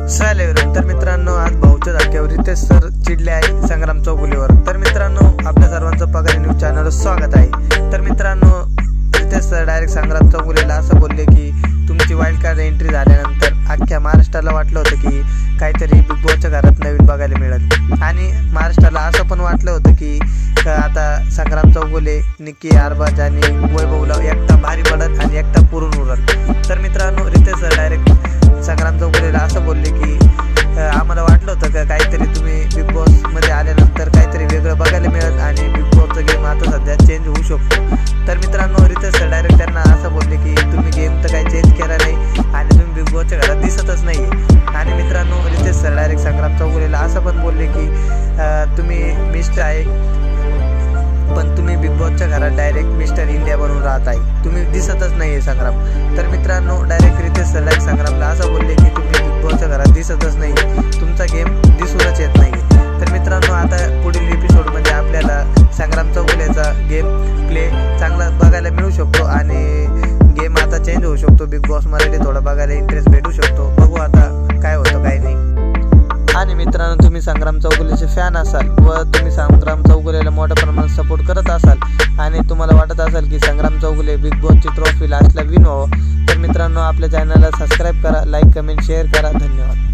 तर मित्रांनो, आज भाऊच्या धक्क्यावर रितेश सर चिडले आहे संग्राम चौगुलेवर। तर मित्रांनो, आपल्या सर्वांचं पगारी न्यूज चॅनलवर स्वागत आहे। तर मित्रांनो, रितेश सर डायरेक्ट संग्राम चौगुलेला असं बोलले की तुमची वाईल्ड कार्ड एंट्री झाल्यानंतर अख्ख्या महाराष्ट्राला वाटलं होतं की काहीतरी बिग बॉसच्या घरात नवीन बघायला मिळेल आणि महाराष्ट्राला असं पण वाटलं होतं की आता संग्राम चौगुले, निकी अरबाज आणि वैभवला एकटा भारी पडत आणि एकटा पुरून उरल। तर मित्रांनो, रितेश सर डायरेक्ट संग्राम चौगुलेला असं बोलले की आम्हाला वाटलं होतं का काहीतरी तुम्ही बिग बॉस मध्ये आल्यानंतर काहीतरी वेगळं बघायला मिळेल आणि बिग बॉसचा गेम आता सध्या चेंज होऊ शकतो। तर मित्रांनो, रितेश सर डायरेक्ट त्यांना असं बोलले की तुम्ही गेम तर काही चेंज केला नाही आणि तुम्ही बिग बॉसच्या घरात दिसतच नाही। आणि मित्रांनो, रितेश सर डायरेक्ट संग्राम चौगुलेला असं पण बोलले की तुम्ही मिस्टर आहे पण तुम्ही बिग बॉसच्या घरात डायरेक्ट मिस्टर इंडिया बनून राहत आहे, तुम्ही दिसतच नाहीये संग्राम। तर मित्रांनो, डायरेक्ट रितेश सर डायरेक्ट संग्रामला असं बोलले की तुम्ही बिग बॉसच्या घरात दिसतच नाही, तुमचा गेम दिसूनच येत नाही। तर मित्रांनो, आता पुढील एपिसोडमध्ये आपल्याला संग्राम चौगुलेचा गेम प्ले चांगला बघायला मिळू शकतो आणि गेम आता चेंज होऊ शकतो, बिग बॉस मध्ये थोडा बघायला इंटरेस्ट भेटू शकतो। बघू आता काय होतं काय नाही। आणि मित्रांनो, तुम्ही संग्राम चौगुलेचे फॅन असाल व तुम्ही संग्राम चौगुलेला मोठ्या प्रमाणात सपोर्ट करत असाल आणि तुम्हाला वाटत असेल की संग्राम चौगुले बिग बॉसची ट्रॉफी लास्टला विन व्हावं, तर मित्रांनो आपल्या चॅनलला सबस्क्राईब करा, लाईक कमेंट शेअर करा। धन्यवाद।